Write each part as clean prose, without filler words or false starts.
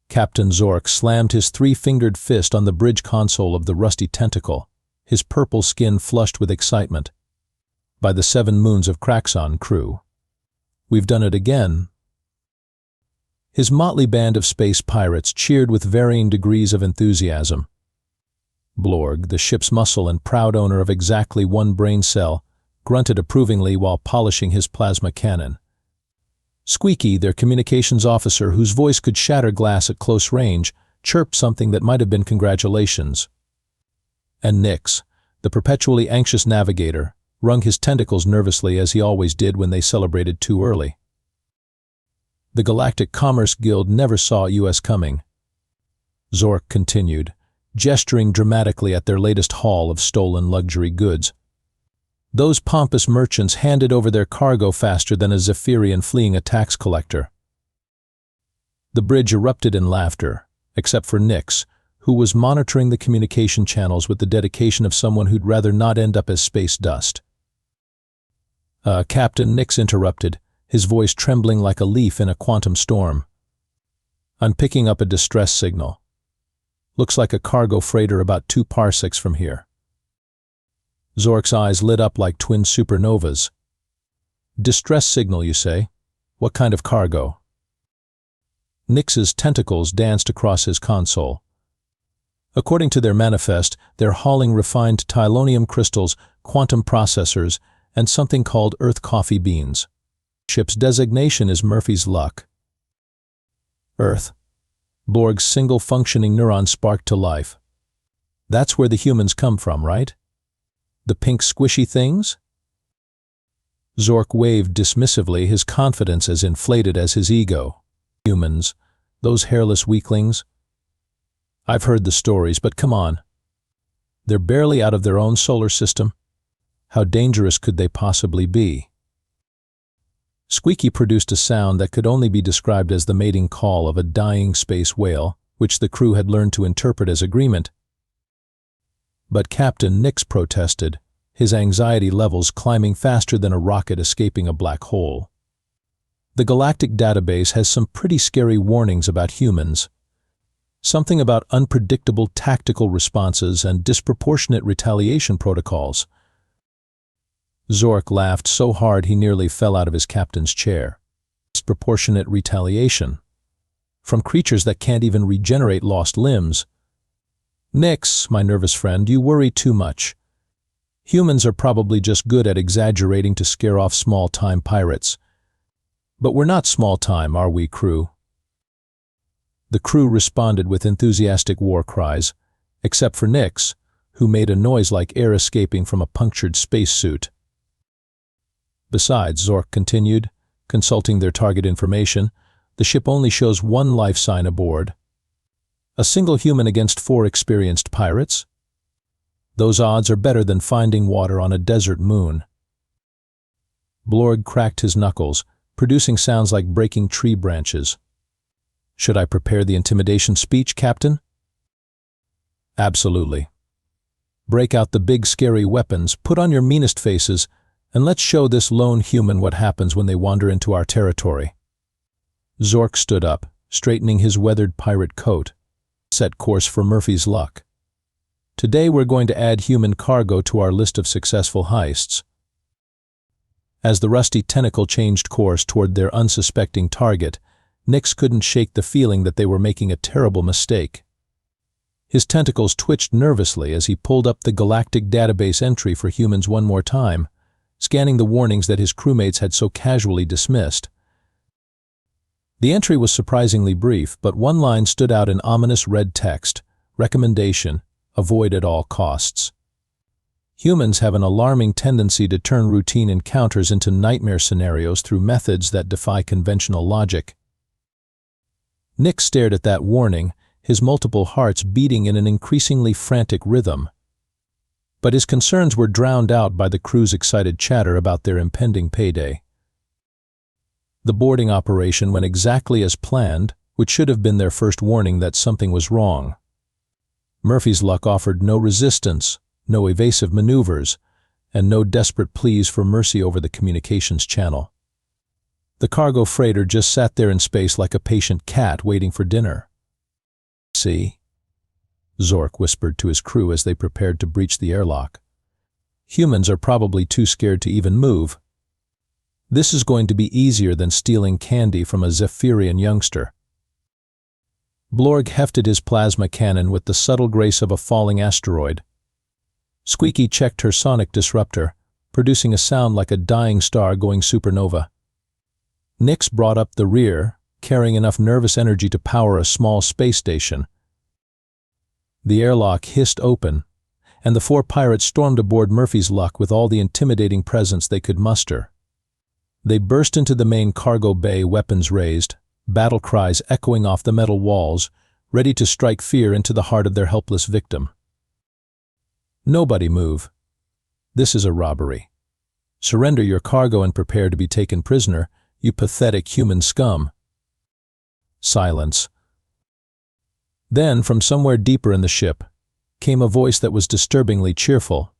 Captain Zork slammed his three-fingered fist on the bridge console of the rusty tentacle, his purple skin flushed with excitement. By the 7 moons of Kraxon, crew. We've done it again. His motley band of space pirates cheered with varying degrees of enthusiasm. Blorg, the ship's muscle and proud owner of exactly 1 brain cell, grunted approvingly while polishing his plasma cannon. Squeaky, their communications officer whose voice could shatter glass at close range, chirped something that might have been congratulations. And Nix, the perpetually anxious navigator, wrung his tentacles nervously as he always did when they celebrated too early. The Galactic Commerce Guild never saw US coming. Zork continued, gesturing dramatically at their latest haul of stolen luxury goods. Those pompous merchants handed over their cargo faster than a Zephyrian fleeing a tax collector. The bridge erupted in laughter, except for Nix, who was monitoring the communication channels with the dedication of someone who'd rather not end up as space dust. Captain, Nix interrupted, his voice trembling like a leaf in a quantum storm. I'm picking up a distress signal. Looks like a cargo freighter about 2 parsecs from here. Zork's eyes lit up like twin supernovas. Distress signal, you say? What kind of cargo? Nix's tentacles danced across his console. According to their manifest, they're hauling refined Tylonium crystals, quantum processors, and something called Earth coffee beans. Ship's designation is Murphy's Luck. Earth. Blorg's single functioning neuron sparked to life. That's where the humans come from, right? The pink squishy things? Zork waved dismissively, his confidence as inflated as his ego. Humans, those hairless weaklings. I've heard the stories, but come on. They're barely out of their own solar system. How dangerous could they possibly be? Squeaky produced a sound that could only be described as the mating call of a dying space whale, which the crew had learned to interpret as agreement. But Captain Nix protested, his anxiety levels climbing faster than a rocket escaping a black hole. The Galactic Database has some pretty scary warnings about humans. Something about unpredictable tactical responses and disproportionate retaliation protocols. Zork laughed so hard he nearly fell out of his captain's chair. Disproportionate retaliation. From creatures that can't even regenerate lost limbs. Nix, my nervous friend, you worry too much. Humans are probably just good at exaggerating to scare off small-time pirates. But we're not small-time, are we, crew? The crew responded with enthusiastic war cries, except for Nix, who made a noise like air escaping from a punctured spacesuit. Besides, Zork continued, consulting their target information, the ship only shows 1 life sign aboard. A single human against 4 experienced pirates? Those odds are better than finding water on a desert moon. Blorg cracked his knuckles, producing sounds like breaking tree branches. Should I prepare the intimidation speech, Captain? Absolutely. Break out the big scary weapons, put on your meanest faces, and let's show this lone human what happens when they wander into our territory. Zork stood up, straightening his weathered pirate coat. Set course for Murphy's Luck. Today we're going to add human cargo to our list of successful heists. As the rusty tentacle changed course toward their unsuspecting target, Nix couldn't shake the feeling that they were making a terrible mistake. His tentacles twitched nervously as he pulled up the Galactic Database entry for humans one more time, scanning the warnings that his crewmates had so casually dismissed. The entry was surprisingly brief, but one line stood out in ominous red text: recommendation, avoid at all costs. Humans have an alarming tendency to turn routine encounters into nightmare scenarios through methods that defy conventional logic. Nick stared at that warning, his multiple hearts beating in an increasingly frantic rhythm. But his concerns were drowned out by the crew's excited chatter about their impending payday. The boarding operation went exactly as planned, which should have been their first warning that something was wrong. Murphy's Luck offered no resistance, no evasive maneuvers, and no desperate pleas for mercy over the communications channel. The cargo freighter just sat there in space like a patient cat waiting for dinner. See? Zork whispered to his crew as they prepared to breach the airlock. Humans are probably too scared to even move. This is going to be easier than stealing candy from a Zephyrian youngster. Blorg hefted his plasma cannon with the subtle grace of a falling asteroid. Squeaky checked her sonic disruptor, producing a sound like a dying star going supernova. Nyx brought up the rear, carrying enough nervous energy to power a small space station. The airlock hissed open, and the 4 pirates stormed aboard Murphy's Luck with all the intimidating presence they could muster. They burst into the main cargo bay, weapons raised, battle cries echoing off the metal walls, ready to strike fear into the heart of their helpless victim. Nobody move. This is a robbery. Surrender your cargo and prepare to be taken prisoner, you pathetic human scum. Silence. Then, from somewhere deeper in the ship, came a voice that was disturbingly cheerful.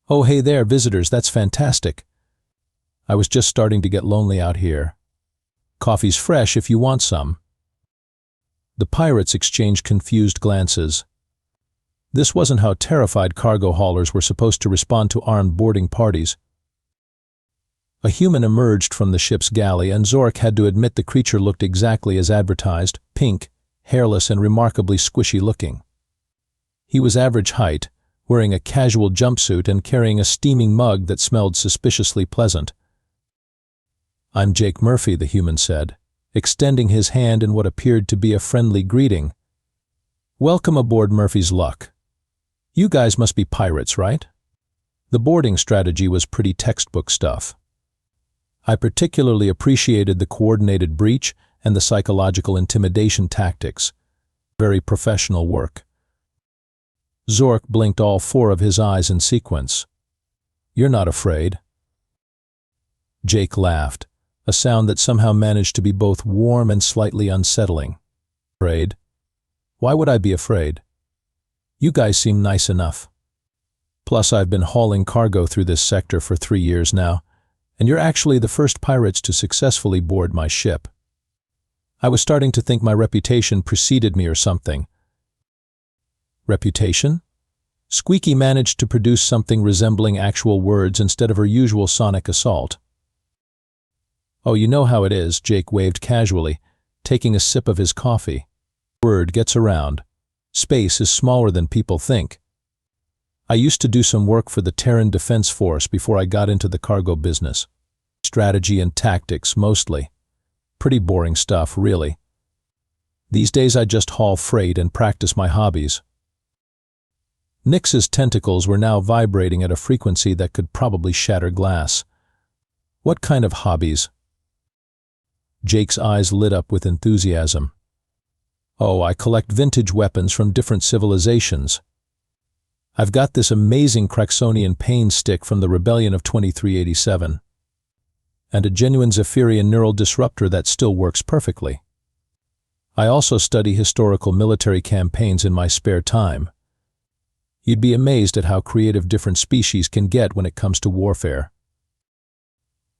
"Oh, hey there, visitors, that's fantastic. I was just starting to get lonely out here. Coffee's fresh if you want some." The pirates exchanged confused glances. This wasn't how terrified cargo haulers were supposed to respond to armed boarding parties. A human emerged from the ship's galley, and Zork had to admit the creature looked exactly as advertised, pink, hairless, and remarkably squishy looking. He was average height, wearing a casual jumpsuit and carrying a steaming mug that smelled suspiciously pleasant. "I'm Jake Murphy," the human said, extending his hand in what appeared to be a friendly greeting. "Welcome aboard Murphy's Luck. You guys must be pirates, right?" The boarding strategy was pretty textbook stuff. I particularly appreciated the coordinated breach and the psychological intimidation tactics. Very professional work. Zork blinked all 4 of his eyes in sequence. "You're not afraid?" Jake laughed, a sound that somehow managed to be both warm and slightly unsettling. "Afraid? Why would I be afraid? You guys seem nice enough. Plus, I've been hauling cargo through this sector for 3 years now, and you're actually the first pirates to successfully board my ship. I was starting to think my reputation preceded me or something." Reputation? Squeaky managed to produce something resembling actual words instead of her usual sonic assault. "Oh, you know how it is," Jake waved casually, taking a sip of his coffee. "Word gets around. Space is smaller than people think. I used to do some work for the Terran Defense Force before I got into the cargo business. Strategy and tactics, mostly. Pretty boring stuff, really. These days I just haul freight and practice my hobbies." Nyx's tentacles were now vibrating at a frequency that could probably shatter glass. "What kind of hobbies?" Jake's eyes lit up with enthusiasm. "Oh, I collect vintage weapons from different civilizations. I've got this amazing Craxonian pain stick from the rebellion of 2387. And a genuine Zephyrian neural disruptor that still works perfectly. I also study historical military campaigns in my spare time. You'd be amazed at how creative different species can get when it comes to warfare."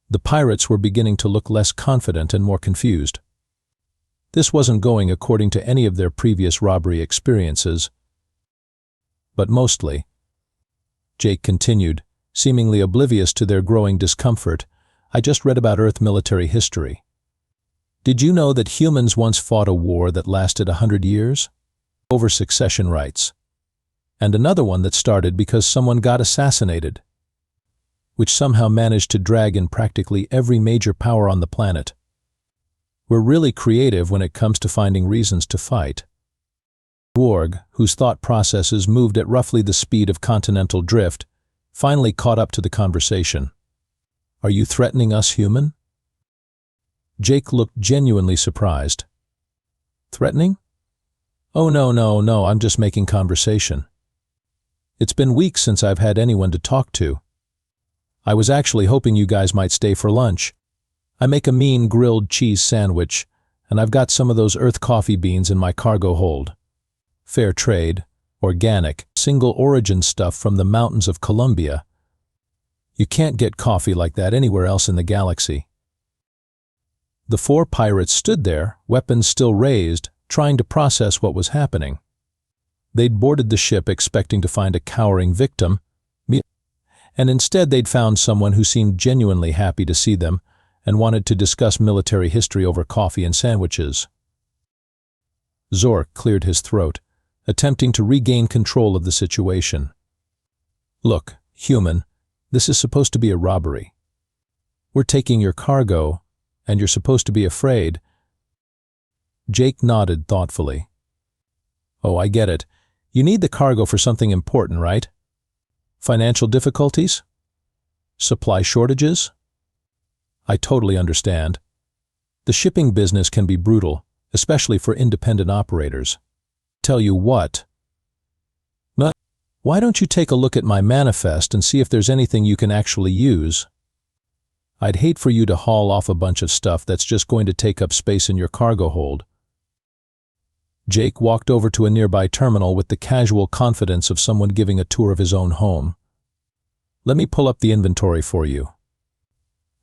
The pirates were beginning to look less confident and more confused. This wasn't going according to any of their previous robbery experiences. But mostly. Jake continued, seemingly oblivious to their growing discomfort, "I just read about Earth military history. Did you know that humans once fought a war that lasted 100 years? Over succession rights. And another one that started because someone got assassinated, which somehow managed to drag in practically every major power on the planet. We're really creative when it comes to finding reasons to fight." Dwarg, whose thought processes moved at roughly the speed of continental drift, finally caught up to the conversation. "Are you threatening us, human?" Jake looked genuinely surprised. "Threatening? Oh, no, I'm just making conversation. It's been weeks since I've had anyone to talk to. I was actually hoping you guys might stay for lunch. I make a mean grilled cheese sandwich, and I've got some of those Earth coffee beans in my cargo hold. Fair trade, organic, single origin stuff from the mountains of Colombia. You can't get coffee like that anywhere else in the galaxy." The 4 pirates stood there, weapons still raised, trying to process what was happening. They'd boarded the ship expecting to find a cowering victim, and instead they'd found someone who seemed genuinely happy to see them and wanted to discuss military history over coffee and sandwiches. Zork cleared his throat, attempting to regain control of the situation. "Look, human, this is supposed to be a robbery. We're taking your cargo, and you're supposed to be afraid." Jake nodded thoughtfully. "Oh, I get it. You need the cargo for something important, right? Financial difficulties? Supply shortages? I totally understand. The shipping business can be brutal, especially for independent operators. Tell you what. But why don't you take a look at my manifest and see if there's anything you can actually use? I'd hate for you to haul off a bunch of stuff that's just going to take up space in your cargo hold." Jake walked over to a nearby terminal with the casual confidence of someone giving a tour of his own home. "Let me pull up the inventory for you.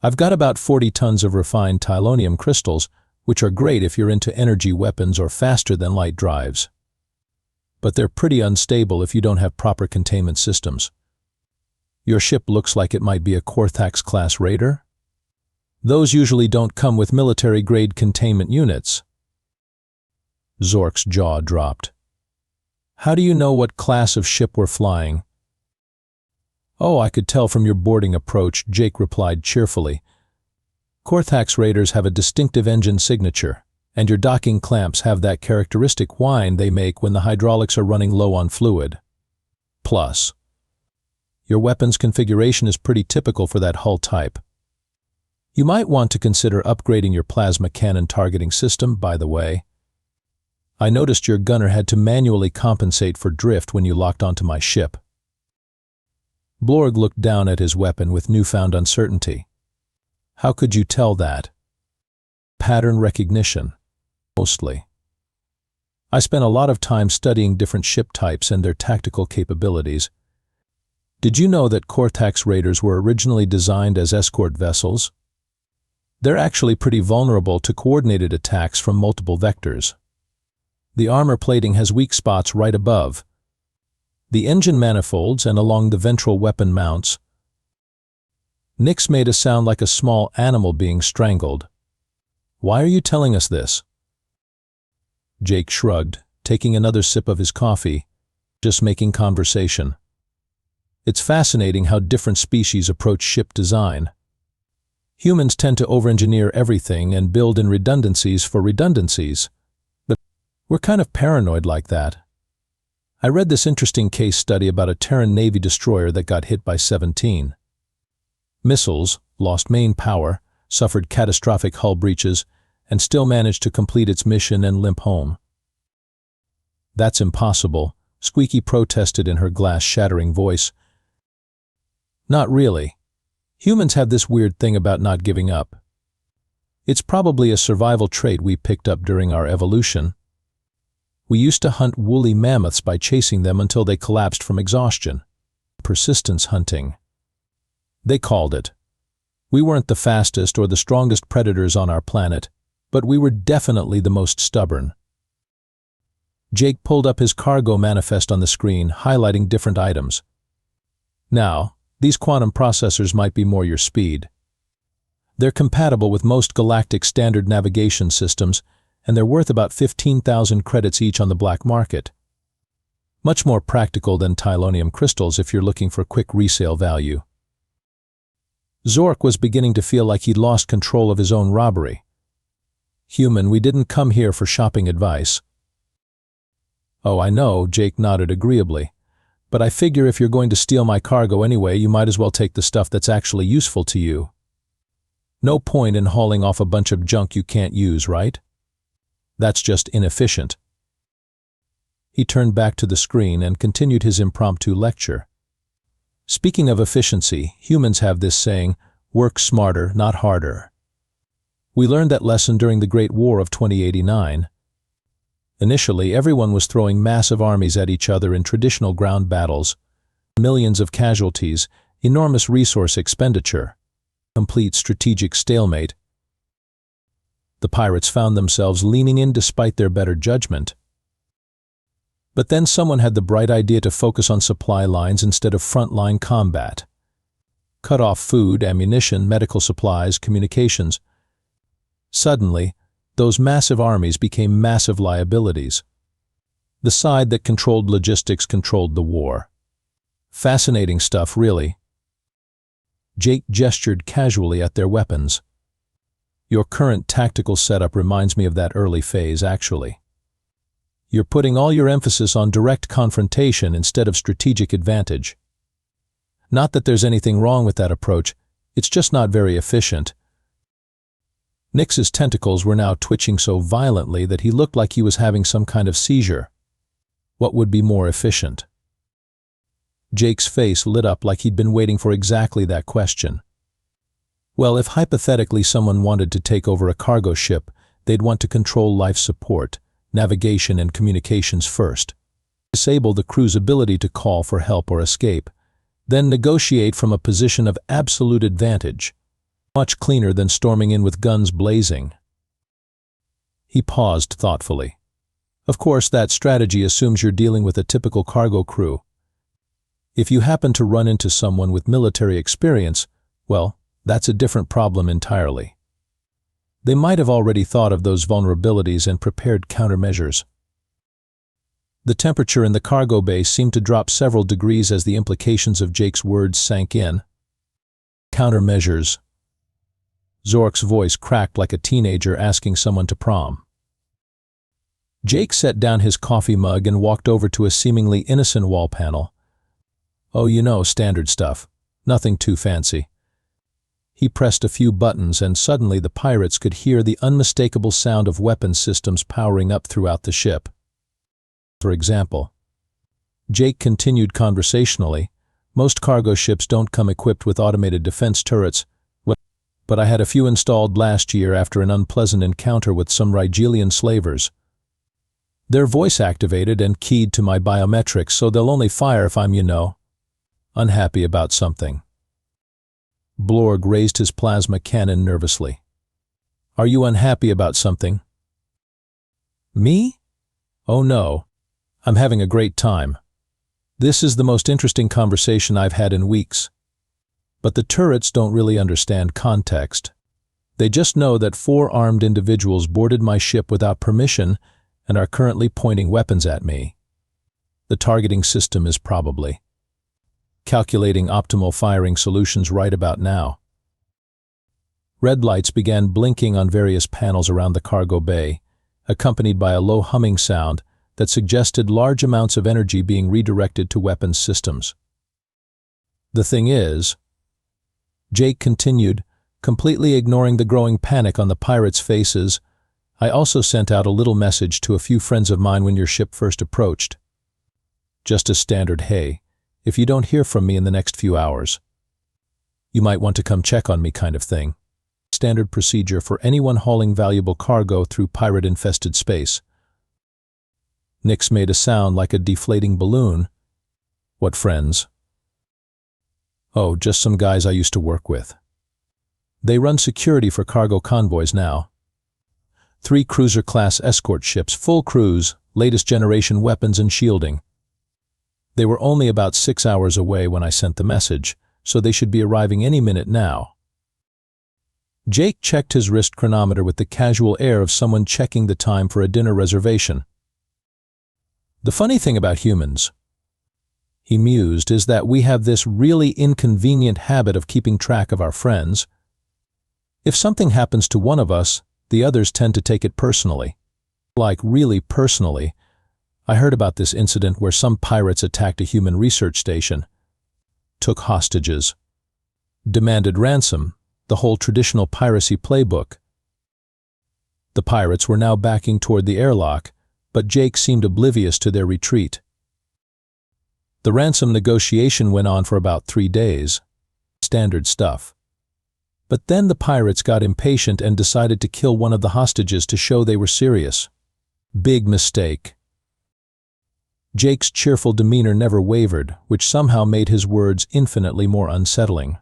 I've got about 40 tons of refined titanium crystals, which are great if you're into energy weapons or faster-than-light drives. But they're pretty unstable if you don't have proper containment systems. Your ship looks like it might be a Corthax-class raider. Those usually don't come with military-grade containment units." Zork's jaw dropped. "How do you know what class of ship we're flying?" "Oh, I could tell from your boarding approach," Jake replied cheerfully. "Corthax raiders have a distinctive engine signature, and your docking clamps have that characteristic whine they make when the hydraulics are running low on fluid. Plus, your weapon's configuration is pretty typical for that hull type. You might want to consider upgrading your plasma cannon targeting system, by the way. I noticed your gunner had to manually compensate for drift when you locked onto my ship." Blorg looked down at his weapon with newfound uncertainty. "How could you tell that?" "Pattern recognition. Mostly. I spent a lot of time studying different ship types and their tactical capabilities. Did you know that Corthax raiders were originally designed as escort vessels? They're actually pretty vulnerable to coordinated attacks from multiple vectors. The armor plating has weak spots right above the engine manifolds and along the ventral weapon mounts. Nix made a sound like a small animal being strangled. Why are you telling us this?" Jake shrugged, taking another sip of his coffee, just making conversation. "It's fascinating how different species approach ship design. Humans tend to over-engineer everything and build in redundancies for redundancies. But we're kind of paranoid like that. I read this interesting case study about a Terran Navy destroyer that got hit by 17 missiles, lost main power, suffered catastrophic hull breaches, and still managed to complete its mission and limp home." "That's impossible," Squeaky protested in her glass-shattering voice. "Not really. Humans have this weird thing about not giving up. It's probably a survival trait we picked up during our evolution. We used to hunt woolly mammoths by chasing them until they collapsed from exhaustion. Persistence hunting, they called it. We weren't the fastest or the strongest predators on our planet, but we were definitely the most stubborn." Jake pulled up his cargo manifest on the screen, highlighting different items. "Now, these quantum processors might be more your speed. They're compatible with most galactic standard navigation systems, and they're worth about 15,000 credits each on the black market. Much more practical than titanium crystals if you're looking for quick resale value." Zork was beginning to feel like he'd lost control of his own robbery. "Human, we didn't come here for shopping advice." "Oh, I know," Jake nodded agreeably. "But I figure if you're going to steal my cargo anyway, you might as well take the stuff that's actually useful to you. No point in hauling off a bunch of junk you can't use, right? That's just inefficient." He turned back to the screen and continued his impromptu lecture. "Speaking of efficiency, humans have this saying, work smarter, not harder. We learned that lesson during the Great War of 2089. Initially, everyone was throwing massive armies at each other in traditional ground battles. Millions of casualties, enormous resource expenditure, complete strategic stalemate. The pirates found themselves leaning in despite their better judgment. But then someone had the bright idea to focus on supply lines instead of frontline combat. Cut off food, ammunition, medical supplies, communications. Suddenly, those massive armies became massive liabilities. The side that controlled logistics controlled the war. Fascinating stuff, really. Jake gestured casually at their weapons. Your current tactical setup reminds me of that early phase, actually. You're putting all your emphasis on direct confrontation instead of strategic advantage. Not that there's anything wrong with that approach, it's just not very efficient. Nix's tentacles were now twitching so violently that he looked like he was having some kind of seizure. What would be more efficient? Jake's face lit up like he'd been waiting for exactly that question. Well, if hypothetically someone wanted to take over a cargo ship, they'd want to control life support, navigation and communications first. Disable the crew's ability to call for help or escape, then negotiate from a position of absolute advantage. Much cleaner than storming in with guns blazing. He paused thoughtfully. Of course, that strategy assumes you're dealing with a typical cargo crew. If you happen to run into someone with military experience, well, that's a different problem entirely. They might have already thought of those vulnerabilities and prepared countermeasures. The temperature in the cargo bay seemed to drop several degrees as the implications of Jake's words sank in. Countermeasures. Zork's voice cracked like a teenager asking someone to prom. Jake set down his coffee mug and walked over to a seemingly innocent wall panel. Oh, you know, standard stuff. Nothing too fancy. He pressed a few buttons and suddenly the pirates could hear the unmistakable sound of weapons systems powering up throughout the ship. For example, Jake continued conversationally, most cargo ships don't come equipped with automated defense turrets, but I had a few installed last year after an unpleasant encounter with some Rigelian slavers. They're voice-activated and keyed to my biometrics, so they'll only fire if I'm, unhappy about something. Blorg raised his plasma cannon nervously. Are you unhappy about something? Me? Oh no. I'm having a great time. This is the most interesting conversation I've had in weeks. But the turrets don't really understand context. They just know that 4 armed individuals boarded my ship without permission and are currently pointing weapons at me. The targeting system is probably calculating optimal firing solutions right about now. Red lights began blinking on various panels around the cargo bay, accompanied by a low humming sound that suggested large amounts of energy being redirected to weapons systems. The thing is, Jake continued, completely ignoring the growing panic on the pirates' faces, I also sent out a little message to a few friends of mine when your ship first approached. Just a standard, hey, if you don't hear from me in the next few hours, you might want to come check on me kind of thing. Standard procedure for anyone hauling valuable cargo through pirate-infested space. Nix made a sound like a deflating balloon. What friends? Oh, just some guys I used to work with. They run security for cargo convoys now. 3 cruiser-class escort ships, full crews, latest generation weapons and shielding. They were only about 6 hours away when I sent the message, so they should be arriving any minute now. Jake checked his wrist chronometer with the casual air of someone checking the time for a dinner reservation. The funny thing about humans, he mused, is that we have this really inconvenient habit of keeping track of our friends. If something happens to one of us, the others tend to take it personally. Like really personally. I heard about this incident where some pirates attacked a human research station, took hostages, demanded ransom, the whole traditional piracy playbook. The pirates were now backing toward the airlock, but Jake seemed oblivious to their retreat. The ransom negotiation went on for about 3 days. Standard stuff. But then the pirates got impatient and decided to kill one of the hostages to show they were serious. Big mistake. Jake's cheerful demeanor never wavered, which somehow made his words infinitely more unsettling.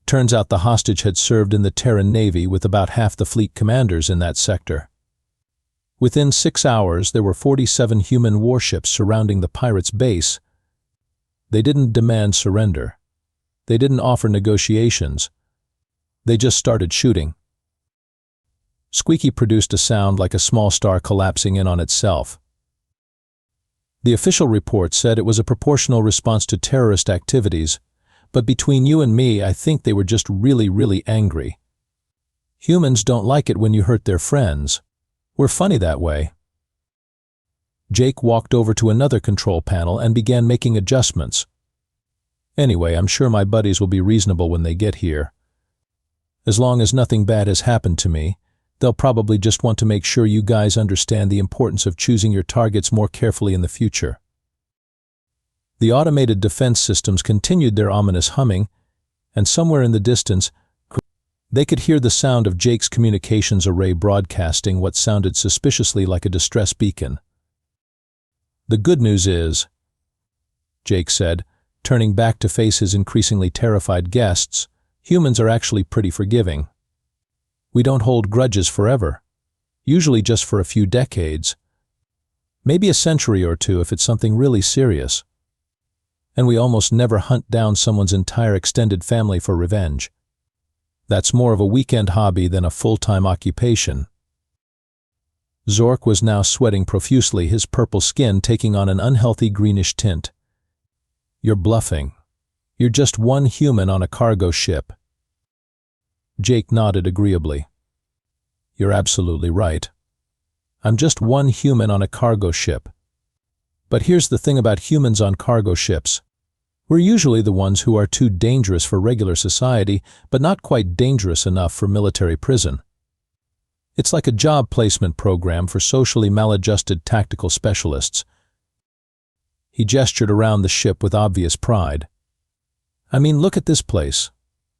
Turns out the hostage had served in the Terran Navy with about half the fleet commanders in that sector. Within 6 hours, there were 47 human warships surrounding the pirates' base. They didn't demand surrender. They didn't offer negotiations. They just started shooting. Squeaky produced a sound like a small star collapsing in on itself. The official report said it was a proportional response to terrorist activities, but between you and me, I think they were just really, really angry. Humans don't like it when you hurt their friends. We're funny that way. Jake walked over to another control panel and began making adjustments. Anyway, I'm sure my buddies will be reasonable when they get here. As long as nothing bad has happened to me, they'll probably just want to make sure you guys understand the importance of choosing your targets more carefully in the future. The automated defense systems continued their ominous humming, and somewhere in the distance, they could hear the sound of Jake's communications array broadcasting what sounded suspiciously like a distress beacon. "The good news is," Jake said, turning back to face his increasingly terrified guests, "humans are actually pretty forgiving. We don't hold grudges forever, usually just for a few decades, maybe a century or two if it's something really serious. And we almost never hunt down someone's entire extended family for revenge. That's more of a weekend hobby than a full-time occupation." Zork was now sweating profusely, his purple skin taking on an unhealthy greenish tint. "You're bluffing. You're just one human on a cargo ship." Jake nodded agreeably. "You're absolutely right. I'm just one human on a cargo ship. But here's the thing about humans on cargo ships. We're usually the ones who are too dangerous for regular society, but not quite dangerous enough for military prison. It's like a job placement program for socially maladjusted tactical specialists." He gestured around the ship with obvious pride. "I mean, look at this place.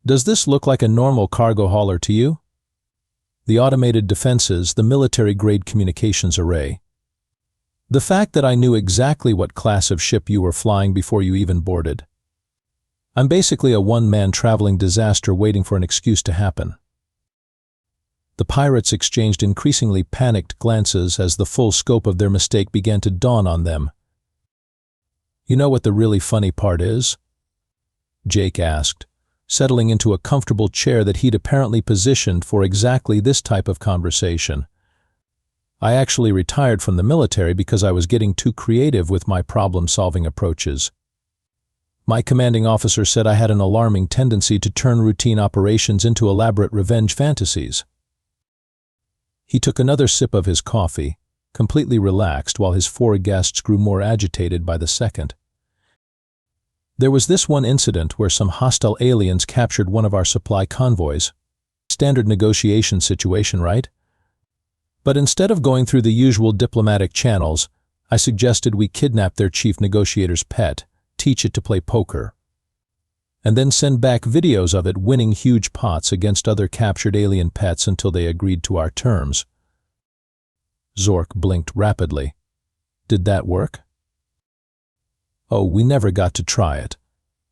Does this look like a normal cargo hauler to you? The automated defenses, the military-grade communications array. The fact that I knew exactly what class of ship you were flying before you even boarded. I'm basically a one-man traveling disaster waiting for an excuse to happen." The pirates exchanged increasingly panicked glances as the full scope of their mistake began to dawn on them. "You know what the really funny part is?" Jake asked, settling into a comfortable chair that he'd apparently positioned for exactly this type of conversation. "I actually retired from the military because I was getting too creative with my problem-solving approaches. My commanding officer said I had an alarming tendency to turn routine operations into elaborate revenge fantasies." He took another sip of his coffee, completely relaxed, while his 4 guests grew more agitated by the second. "There was this one incident where some hostile aliens captured one of our supply convoys. Standard negotiation situation, right? But instead of going through the usual diplomatic channels, I suggested we kidnap their chief negotiator's pet, teach it to play poker, and then send back videos of it winning huge pots against other captured alien pets until they agreed to our terms." Zork blinked rapidly. "Did that work?" "Oh, we never got to try it.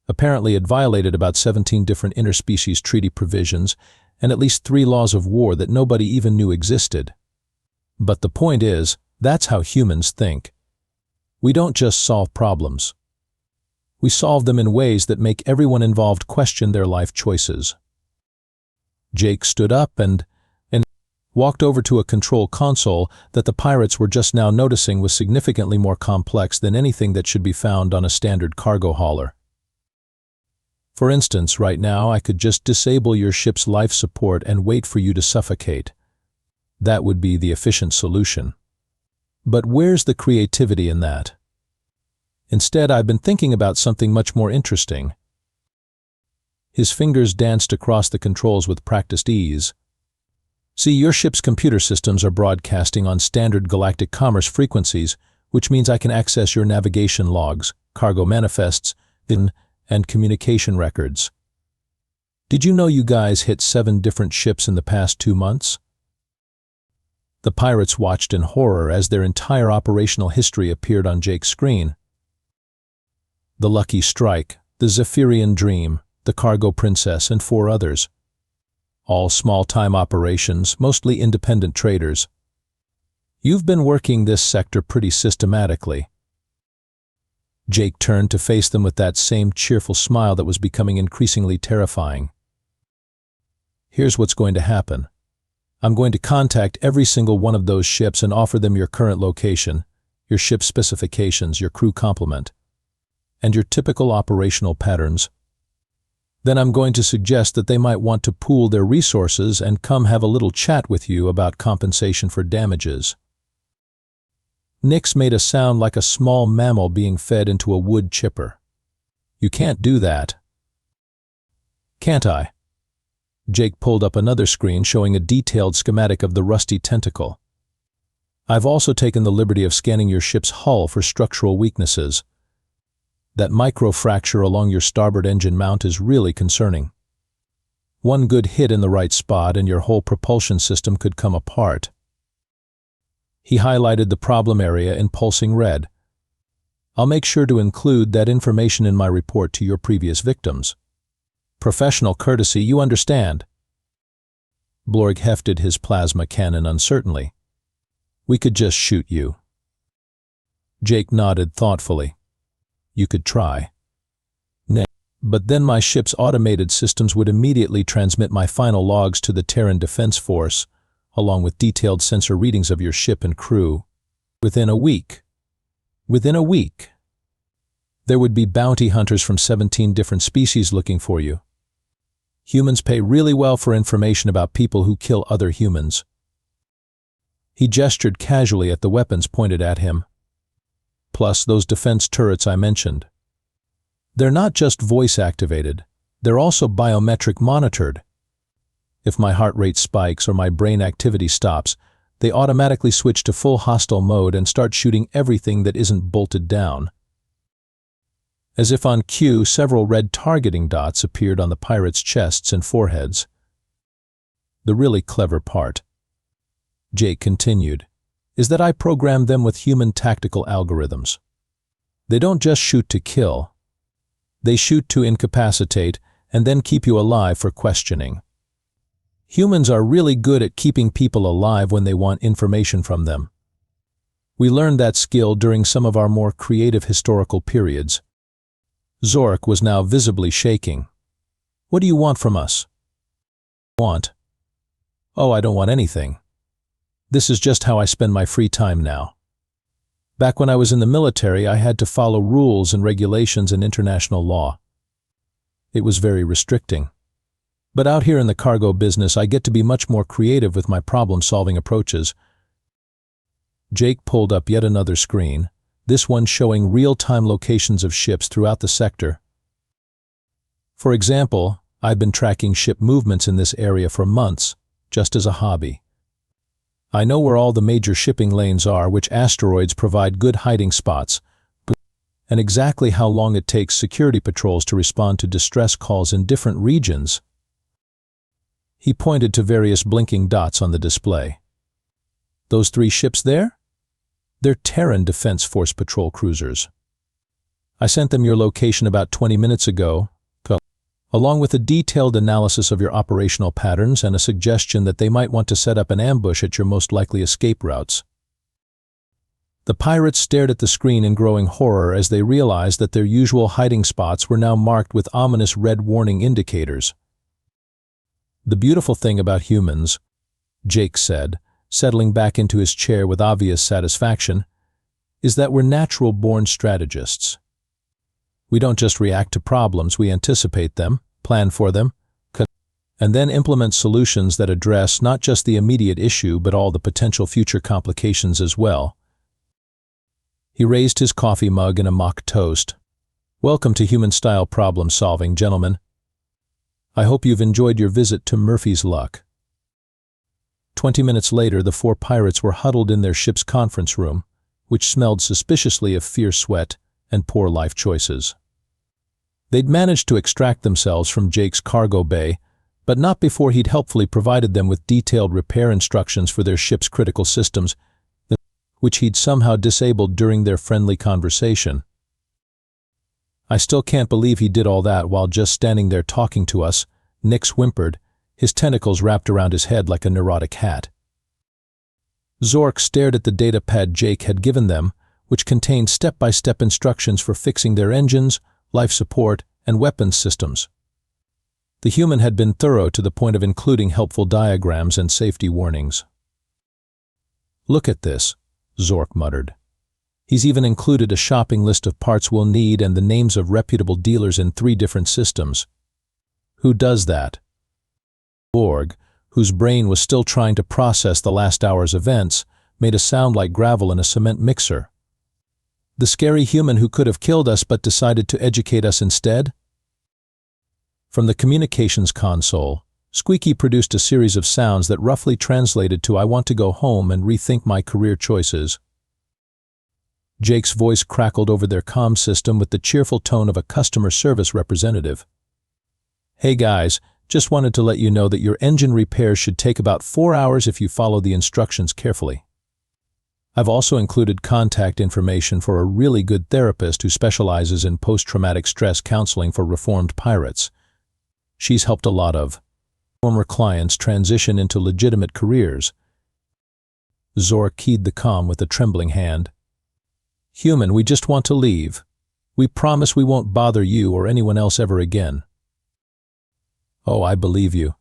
Apparently it violated about 17 different interspecies treaty provisions and at least 3 laws of war that nobody even knew existed. But the point is, that's how humans think. We don't just solve problems. We solve them in ways that make everyone involved question their life choices." Jake stood up and walked over to a control console that the pirates were just now noticing was significantly more complex than anything that should be found on a standard cargo hauler. "For instance, right now I could just disable your ship's life support and wait for you to suffocate. That would be the efficient solution. But where's the creativity in that? Instead, I've been thinking about something much more interesting." His fingers danced across the controls with practiced ease. "See, your ship's computer systems are broadcasting on standard galactic commerce frequencies, which means I can access your navigation logs, cargo manifests, and communication records. Did you know you guys hit 7 different ships in the past 2 months?" The pirates watched in horror as their entire operational history appeared on Jake's screen. The Lucky Strike, the Zephyrian Dream, the Cargo Princess, and 4 others. All small-time operations, mostly independent traders. You've been working this sector pretty systematically. Jake turned to face them with that same cheerful smile that was becoming increasingly terrifying. Here's what's going to happen. I'm going to contact every single one of those ships and offer them your current location, your ship specifications, your crew complement, and your typical operational patterns. Then I'm going to suggest that they might want to pool their resources and come have a little chat with you about compensation for damages. Nix made a sound like a small mammal being fed into a wood chipper. You can't do that. Can't I? Jake pulled up another screen showing a detailed schematic of the rusty tentacle. I've also taken the liberty of scanning your ship's hull for structural weaknesses. That microfracture along your starboard engine mount is really concerning. One good hit in the right spot and your whole propulsion system could come apart. He highlighted the problem area in pulsing red. I'll make sure to include that information in my report to your previous victims. Professional courtesy, you understand. Blorg hefted his plasma cannon uncertainly. We could just shoot you. Jake nodded thoughtfully. You could try. Nay, but then my ship's automated systems would immediately transmit my final logs to the Terran Defense Force, along with detailed sensor readings of your ship and crew. Within a week. Within a week. There would be bounty hunters from 17 different species looking for you. Humans pay really well for information about people who kill other humans. He gestured casually at the weapons pointed at him. Plus those defense turrets I mentioned. They're not just voice-activated, they're also biometric monitored. If my heart rate spikes or my brain activity stops, they automatically switch to full hostile mode and start shooting everything that isn't bolted down. As if on cue, several red targeting dots appeared on the pirates' chests and foreheads. The really clever part, Jake continued, is that I programmed them with human tactical algorithms. They don't just shoot to kill. They shoot to incapacitate and then keep you alive for questioning. Humans are really good at keeping people alive when they want information from them. We learned that skill during some of our more creative historical periods. Zork was now visibly shaking. What do you want from us? Want? Oh, I don't want anything. This is just how I spend my free time now. Back when I was in the military, I had to follow rules and regulations and international law. It was very restricting. But out here in the cargo business, I get to be much more creative with my problem-solving approaches. Jake pulled up yet another screen, this one showing real-time locations of ships throughout the sector. For example, I've been tracking ship movements in this area for months, just as a hobby. I know where all the major shipping lanes are, which asteroids provide good hiding spots, and exactly how long it takes security patrols to respond to distress calls in different regions. He pointed to various blinking dots on the display. Those 3 ships there? They're Terran Defense Force patrol cruisers. I sent them your location about 20 minutes ago, along with a detailed analysis of your operational patterns and a suggestion that they might want to set up an ambush at your most likely escape routes. The pirates stared at the screen in growing horror as they realized that their usual hiding spots were now marked with ominous red warning indicators. The beautiful thing about humans, Jake said, settling back into his chair with obvious satisfaction, is that we're natural-born strategists. We don't just react to problems, we anticipate them, plan for them, and then implement solutions that address not just the immediate issue but all the potential future complications as well. He raised his coffee mug in a mock toast. Welcome to human-style problem-solving, gentlemen. I hope you've enjoyed your visit to Murphy's Luck. 20 minutes later, the 4 pirates were huddled in their ship's conference room, which smelled suspiciously of fierce sweat and poor life choices. They'd managed to extract themselves from Jake's cargo bay, but not before he'd helpfully provided them with detailed repair instructions for their ship's critical systems, which he'd somehow disabled during their friendly conversation. I still can't believe he did all that while just standing there talking to us, Nix whimpered, his tentacles wrapped around his head like a neurotic hat. Zork stared at the datapad Jake had given them, which contained step-by-step instructions for fixing their engines, life support, and weapons systems. The human had been thorough to the point of including helpful diagrams and safety warnings. "Look at this," Zork muttered. "He's even included a shopping list of parts we'll need and the names of reputable dealers in 3 different systems. Who does that?" Borg, whose brain was still trying to process the last hour's events, made a sound like gravel in a cement mixer. "The scary human who could have killed us but decided to educate us instead?" From the communications console, Squeaky produced a series of sounds that roughly translated to "I want to go home and rethink my career choices." Jake's voice crackled over their comm system with the cheerful tone of a customer service representative. "Hey guys, just wanted to let you know that your engine repairs should take about 4 hours if you follow the instructions carefully. I've also included contact information for a really good therapist who specializes in post-traumatic stress counseling for reformed pirates. She's helped a lot of former clients transition into legitimate careers." Zork keyed the comm with a trembling hand. "Human, we just want to leave. We promise we won't bother you or anyone else ever again." "Oh, I believe you.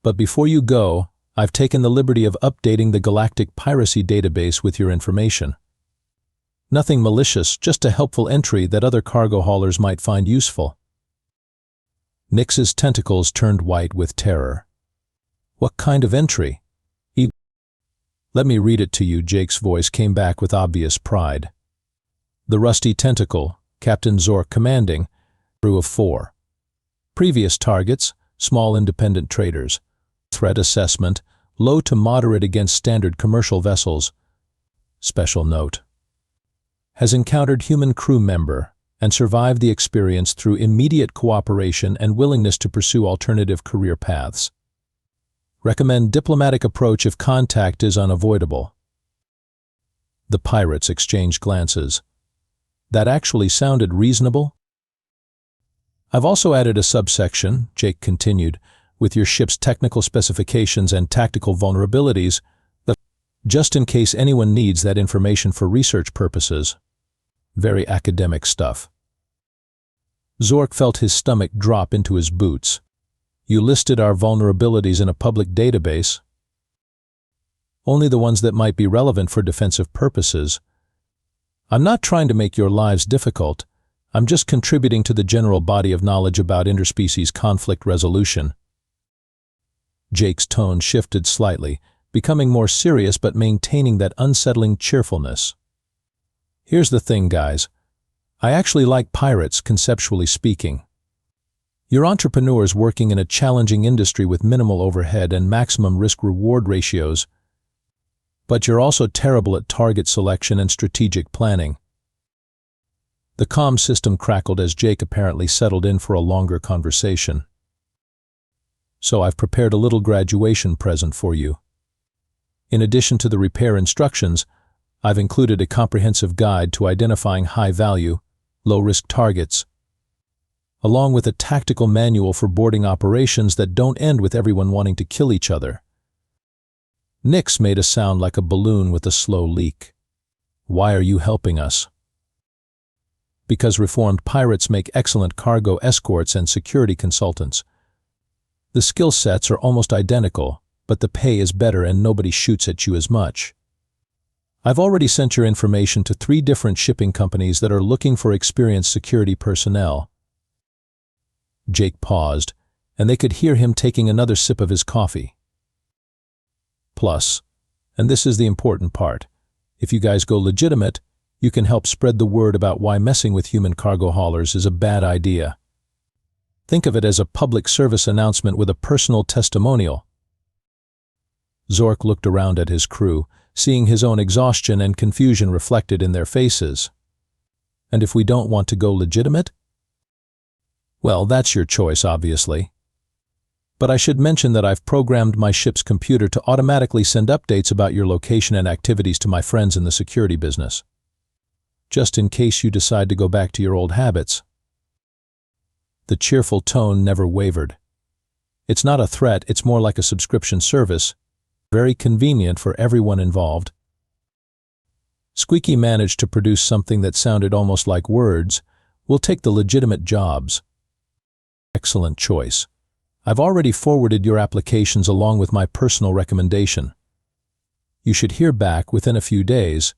But before you go, I've taken the liberty of updating the galactic piracy database with your information. Nothing malicious, just a helpful entry that other cargo haulers might find useful." Nix's tentacles turned white with terror. "What kind of entry?" "Let me read it to you," Jake's voice came back with obvious pride. "The Rusty Tentacle, Captain Zork commanding, crew of 4. Previous targets, small independent traders. Threat assessment, low to moderate against standard commercial vessels. Special note. Has encountered human crew member and survived the experience through immediate cooperation and willingness to pursue alternative career paths. Recommend diplomatic approach if contact is unavoidable." The pirates exchanged glances. That actually sounded reasonable. "I've also added a subsection," Jake continued, "with your ship's technical specifications and tactical vulnerabilities, just in case anyone needs that information for research purposes." Very academic stuff. Zork felt his stomach drop into his boots. "You listed our vulnerabilities in a public database?" "Only the ones that might be relevant for defensive purposes. I'm not trying to make your lives difficult. I'm just contributing to the general body of knowledge about interspecies conflict resolution." Jake's tone shifted slightly, becoming more serious but maintaining that unsettling cheerfulness. "Here's the thing, guys. I actually like pirates, conceptually speaking. You're entrepreneurs working in a challenging industry with minimal overhead and maximum risk-reward ratios, but you're also terrible at target selection and strategic planning." The comm system crackled as Jake apparently settled in for a longer conversation. "So I've prepared a little graduation present for you. In addition to the repair instructions, I've included a comprehensive guide to identifying high-value, low-risk targets, along with a tactical manual for boarding operations that don't end with everyone wanting to kill each other." Nix made a sound like a balloon with a slow leak. "Why are you helping us?" "Because reformed pirates make excellent cargo escorts and security consultants. The skill sets are almost identical, but the pay is better and nobody shoots at you as much. I've already sent your information to 3 different shipping companies that are looking for experienced security personnel." Jake paused, and they could hear him taking another sip of his coffee. "Plus, and this is the important part, if you guys go legitimate, you can help spread the word about why messing with human cargo haulers is a bad idea. Think of it as a public service announcement with a personal testimonial." Zork looked around at his crew, seeing his own exhaustion and confusion reflected in their faces. "And if we don't want to go legitimate?" "Well, that's your choice, obviously. But I should mention that I've programmed my ship's computer to automatically send updates about your location and activities to my friends in the security business. just in case you decide to go back to your old habits. The cheerful tone never wavered. It's not a threat, it's more like a subscription service, very convenient for everyone involved. Squeaky managed to produce something that sounded almost like words. We'll take the legitimate jobs. Excellent choice. I've already forwarded your applications along with my personal recommendation. You should hear back within a few days.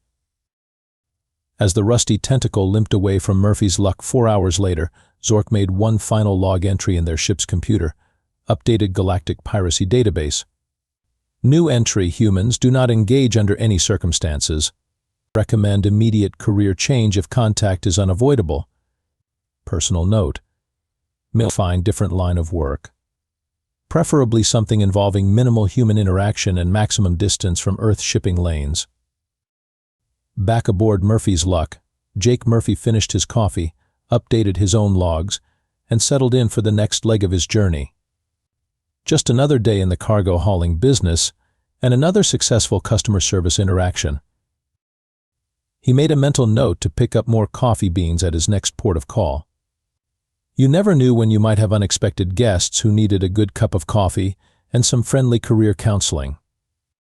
As the rusty tentacle limped away from Murphy's luck 4 hours later, Zork made one final log entry in their ship's computer, updated galactic piracy database. New entry: humans do not engage under any circumstances. Recommend immediate career change if contact is unavoidable. Personal note: find different line of work. Preferably something involving minimal human interaction and maximum distance from Earth shipping lanes. Back aboard Murphy's luck, Jake Murphy finished his coffee, updated his own logs, and settled in for the next leg of his journey. Just another day in the cargo hauling business, and another successful customer service interaction. He made a mental note to pick up more coffee beans at his next port of call. You never knew when you might have unexpected guests who needed a good cup of coffee and some friendly career counseling.